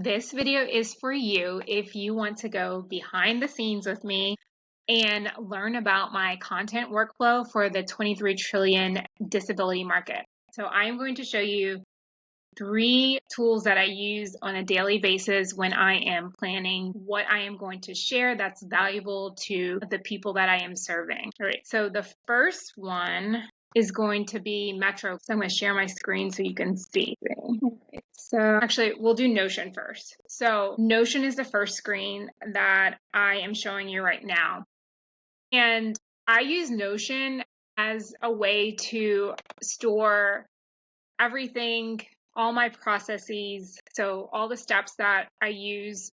This video is for you if you want to go behind the scenes with me and learn about my content workflow for the 23 trillion disability market. So I'm going to show you 3 tools that I use on a daily basis when I am planning what I am going to share that's valuable to the people that I am serving. All right, so the first one is going to be Metro. So I'm going to share my screen so you can see. So actually, we'll do Notion first. So Notion is the first screen that I am showing you right now. And I use Notion as a way to store everything, all my processes, so all the steps that I use,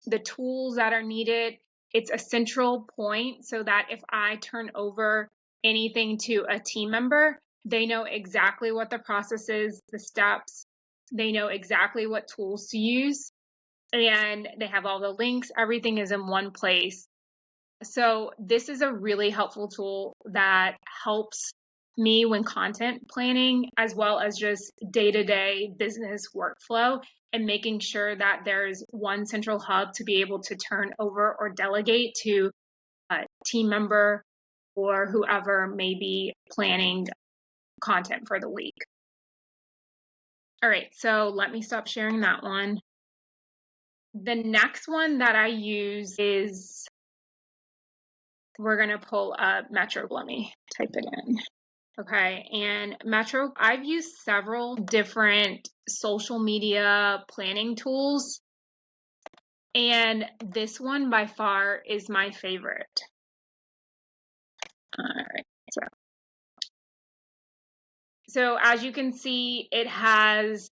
the tools that are needed. It's a central point so that if I turn over anything to a team member, they know exactly what the process is, the steps, they know exactly what tools to use, and they have all the links. Everything is in one place. So this is a really helpful tool that helps me when content planning, as well as just day-to-day business workflow, and making sure that there's one central hub to be able to turn over or delegate to a team member or whoever may be planning content for the week. All right, so let me stop sharing that one. The next one that I use is, we're going to pull up Metro. Let me type it in. Okay, and Metro, I've used several different social media planning tools, and this one by far is my favorite. All right, so as you can see, it has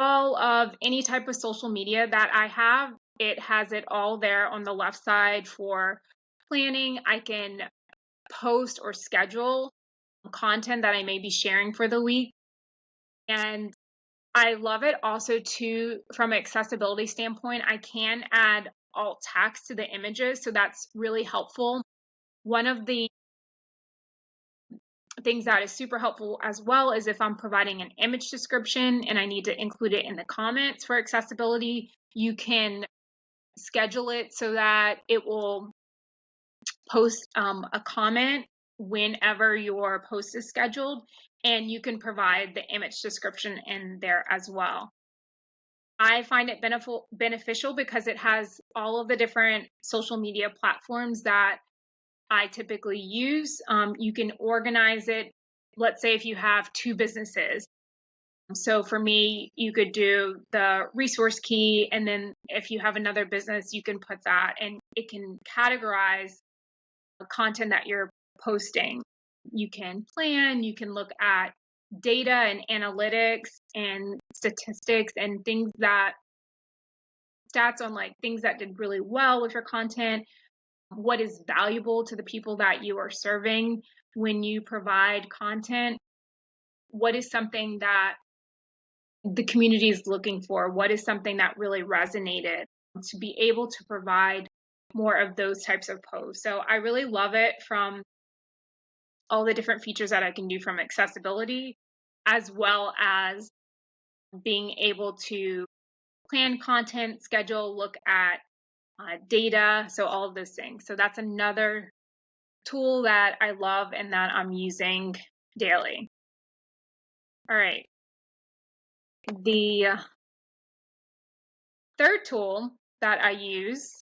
all of any type of social media that I have. It has it all there on the left side for planning. I can post or schedule content that I may be sharing for the week. And I love it also too from an accessibility standpoint. I can add alt text to the images, so that's really helpful. One of the things that is super helpful as well is if I'm providing an image description and I need to include it in the comments for accessibility, you can schedule it so that it will post a comment whenever your post is scheduled, and you can provide the image description in there as well. I find it beneficial because it has all of the different social media platforms that I typically use. You can organize it. Let's say if you have 2 businesses. So for me, you could do the resource key, and then if you have another business, you can put that, and it can categorize the content that you're posting. You can plan, you can look at data and analytics and statistics and things that stats on like things that did really well with your content, what is valuable to the people that you are serving when you provide content, what is something that the community is looking for, what is something that really resonated, to be able to provide more of those types of posts. So I really love it from all the different features that I can do from accessibility, as well as being able to plan content, schedule, look at data, so all of those things. So that's another tool that I love and that I'm using daily. All right. The third tool that I use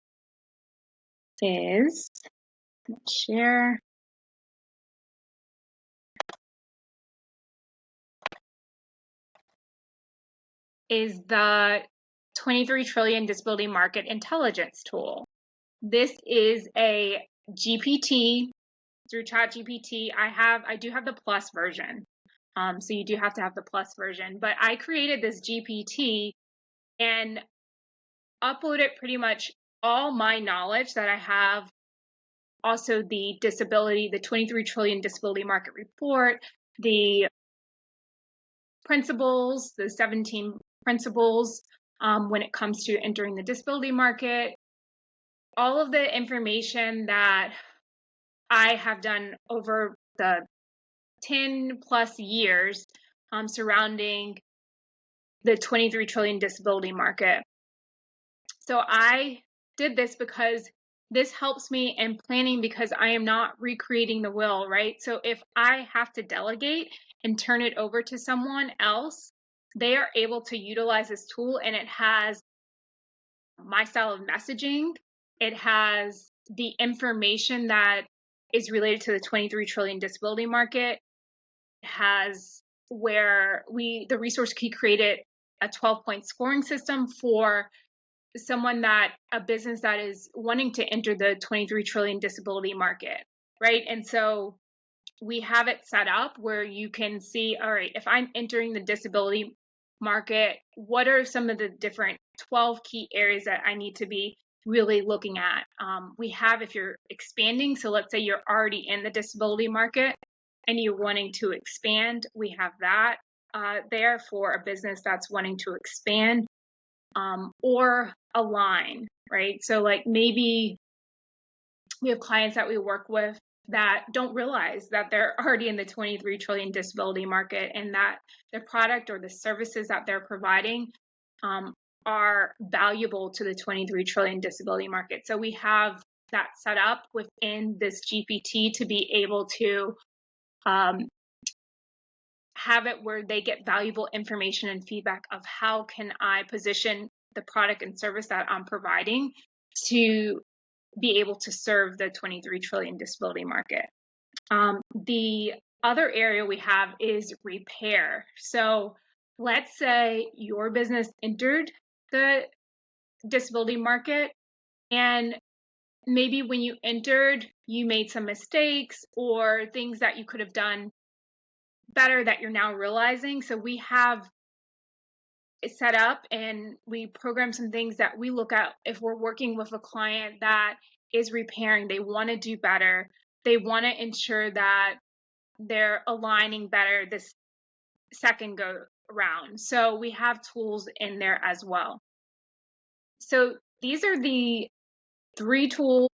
is, let's share. Is the 23 trillion disability market intelligence tool. This is a GPT through ChatGPT. I do have the plus version. So you do have to have the plus version, but I created this GPT and uploaded pretty much all my knowledge that I have. Also the 23 trillion disability market report, the principles, the 17 principles when it comes to entering the disability market, all of the information that I have done over the 10 plus years surrounding the 23 trillion disability market. So I did this because this helps me in planning, because I am not recreating the wheel, right? So if I have to delegate and turn it over to someone else, they are able to utilize this tool, and it has my style of messaging. It has the information that is related to the 23 trillion disability market. It has where the resource key created a 12-point scoring system for a business that is wanting to enter the 23 trillion disability market, right? And so we have it set up where you can see, all right, if I'm entering the disability market, what are some of the different 12 key areas that I need to be really looking at? We have, if you're expanding, so let's say you're already in the disability market and you're wanting to expand, we have that there for a business that's wanting to expand, or align, right? So like maybe we have clients that we work with that don't realize that they're already in the 23 trillion disability market, and that the product or the services that they're providing are valuable to the 23 trillion disability market. So we have that set up within this GPT to be able to have it where they get valuable information and feedback of how can I position the product and service that I'm providing to be able to serve the 23 trillion disability market. The other area we have is repair. So let's say your business entered the disability market, and maybe when you entered, you made some mistakes or things that you could have done better that you're now realizing. So we have it set up, and we program some things that we look at if we're working with a client that is repairing. They want to do better. They want to ensure that they're aligning better this second go around. So we have tools in there as well. So these are the 3 tools